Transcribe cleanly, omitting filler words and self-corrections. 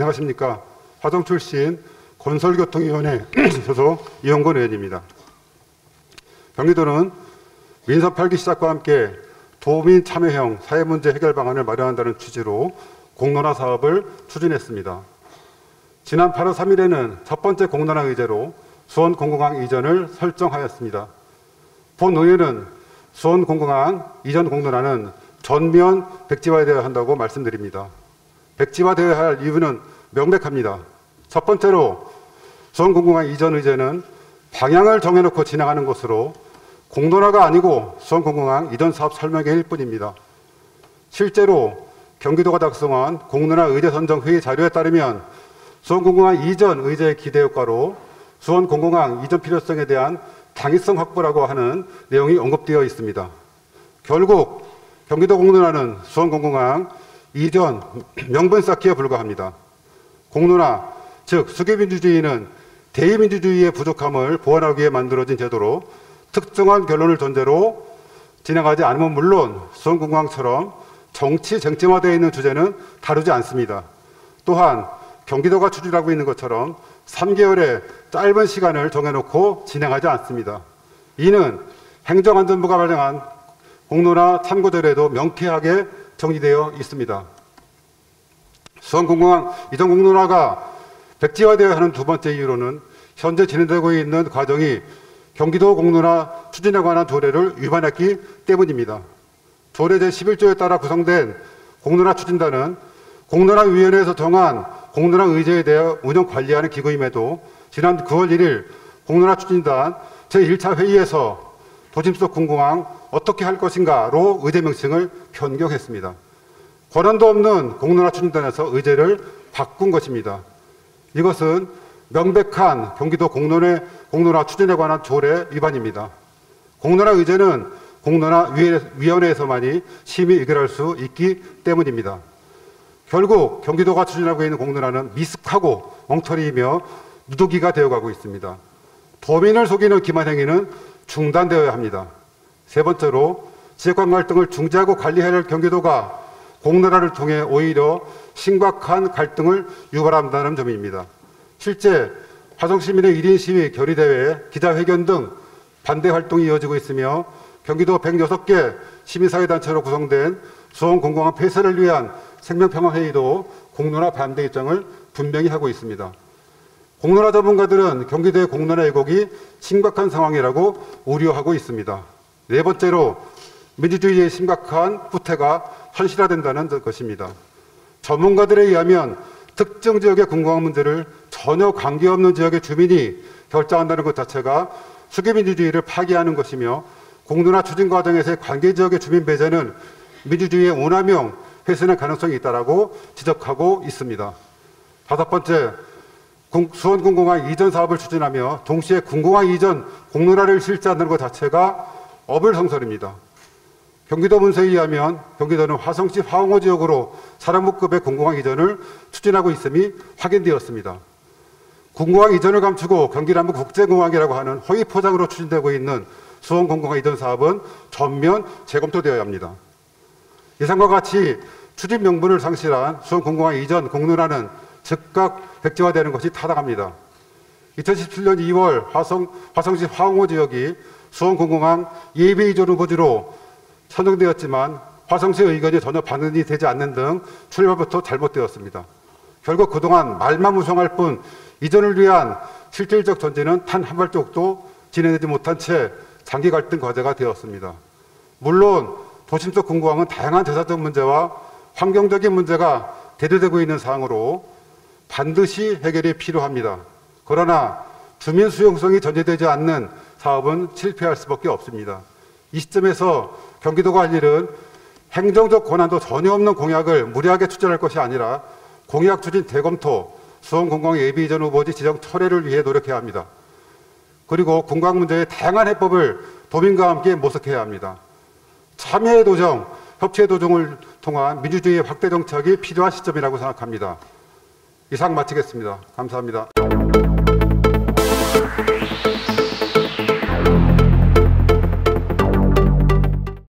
안녕하십니까. 화성 출신 건설교통위원회 소속 이용건 의원입니다. 경기도는 민선 8기 시작과 함께 도민 참여형 사회문제 해결 방안을 마련한다는 취지로 공론화 사업을 추진했습니다. 지난 8월 3일에는 첫 번째 공론화 의제로 수원공공항 이전을 설정하였습니다. 본 의회는 수원공공항 이전 공론화는 전면 백지화되어야 한다고 말씀드립니다. 백지화되어야 할 이유는 명백합니다. 첫 번째로 수원공공항 이전 의제는 방향을 정해놓고 진행하는 것으로 공론화가 아니고 수원공공항 이전 사업 설명회일 뿐입니다. 실제로 경기도가 작성한 공론화 의제 선정 회의 자료에 따르면 수원공공항 이전 의제의 기대 효과로 수원공공항 이전 필요성에 대한 당위성 확보라고 하는 내용이 언급되어 있습니다. 결국 경기도 공론화는 수원공공항 이전 명분 쌓기에 불과합니다. 공론화, 즉 수기민주주의는 대의민주주의의 부족함을 보완하기 위해 만들어진 제도로 특정한 결론을 전제로 진행하지 않으면 물론 수원공공항처럼 정치 쟁점화되어 있는 주제는 다루지 않습니다. 또한 경기도가 추진하고 있는 것처럼 3개월의 짧은 시간을 정해놓고 진행하지 않습니다. 이는 행정안전부가 발령한 공론화 참고자료에도 명쾌하게 정리되어 있습니다. 수원공공항 이전 공론화가 백지화되어야 하는 두 번째 이유로는 현재 진행되고 있는 과정이 경기도 공론화 추진에 관한 조례를 위반했기 때문입니다. 조례 제11조에 따라 구성된 공론화 추진단은 공론화위원회에서 정한 공론화 의제에 대해 운영 관리하는 기구임에도 지난 9월 1일 공론화 추진단 제1차 회의에서 도심속 공공항 어떻게 할 것인가로 의제 명칭을 변경했습니다. 권한도 없는 공론화 추진단에서 의제를 바꾼 것입니다. 이것은 명백한 경기도 공론화 추진에 관한 조례 위반입니다. 공론화 의제는 공론화위원회에서만이 심의 의결할 수 있기 때문입니다. 결국 경기도가 추진하고 있는 공론화는 미숙하고 엉터리이며 누더기가 되어가고 있습니다. 도민을 속이는 기만 행위는 중단되어야 합니다. 세 번째로 지역간 갈등을 중재하고 관리해야 할 경기도가 공론화를 통해 오히려 심각한 갈등을 유발한다는 점입니다. 실제 화성시민의 1인 시위, 결의대회, 기자회견 등 반대 활동이 이어지고 있으며 경기도 106개 시민사회단체로 구성된 수원공공항 폐쇄를 위한 생명평화회의도 공론화 반대 입장을 분명히 하고 있습니다. 공론화 전문가들은 경기도의 공론화 왜곡이 심각한 상황이라고 우려하고 있습니다. 네 번째로 민주주의의 심각한 후퇴가 현실화된다는 것입니다. 전문가들에 의하면 특정 지역의 공공항 문제를 전혀 관계없는 지역의 주민이 결정한다는 것 자체가 수기민주주의를 파기하는 것이며 공론화 추진 과정에서의 관계 지역의 주민 배제는 민주주의의 오남용 훼손의 가능성이 있다고 지적하고 있습니다. 다섯 번째, 수원공공항 이전 사업을 추진하며 동시에 공공항 이전 공론화를 실시한다는 것 자체가 어불성설입니다. 경기도 문서에 의하면 경기도는 화성시 화홍호 지역으로 사령부급의 공공항 이전을 추진하고 있음이 확인되었습니다. 공공항 이전을 감추고 경기남부 국제공항이라고 하는 허위 포장으로 추진되고 있는 수원공공항 이전 사업은 전면 재검토되어야 합니다. 예상과 같이 추진 명분을 상실한 수원공공항 이전 공론화는 즉각 백지화되는 것이 타당합니다. 2017년 2월 화성시 화홍호 지역이 수원공공항 예비 이전 후보지로 선정되었지만 화성시의 의견이 전혀 반영이 되지 않는 등 출발부터 잘못되었습니다. 결국 그동안 말만 무성할 뿐 이전을 위한 실질적 전진은 단 한 발짝도 진행되지 못한 채 장기 갈등 과제가 되었습니다. 물론 도심속 공공항은 다양한 재산적 문제와 환경적인 문제가 대두되고 있는 사항으로 반드시 해결이 필요합니다. 그러나 주민 수용성이 전제되지 않는 사업은 실패할 수밖에 없습니다. 이 시점에서 경기도가 할 일은 행정적 권한도 전혀 없는 공약을 무리하게 추진할 것이 아니라 공약 추진 대검토, 수원공공항 예비 이전 후보지 지정 철회를 위해 노력해야 합니다. 그리고 공공항 문제의 다양한 해법을 도민과 함께 모색해야 합니다. 참여의 도정, 협치의 도정을 통한 민주주의의 확대 정착이 필요한 시점이라고 생각합니다. 이상 마치겠습니다. 감사합니다.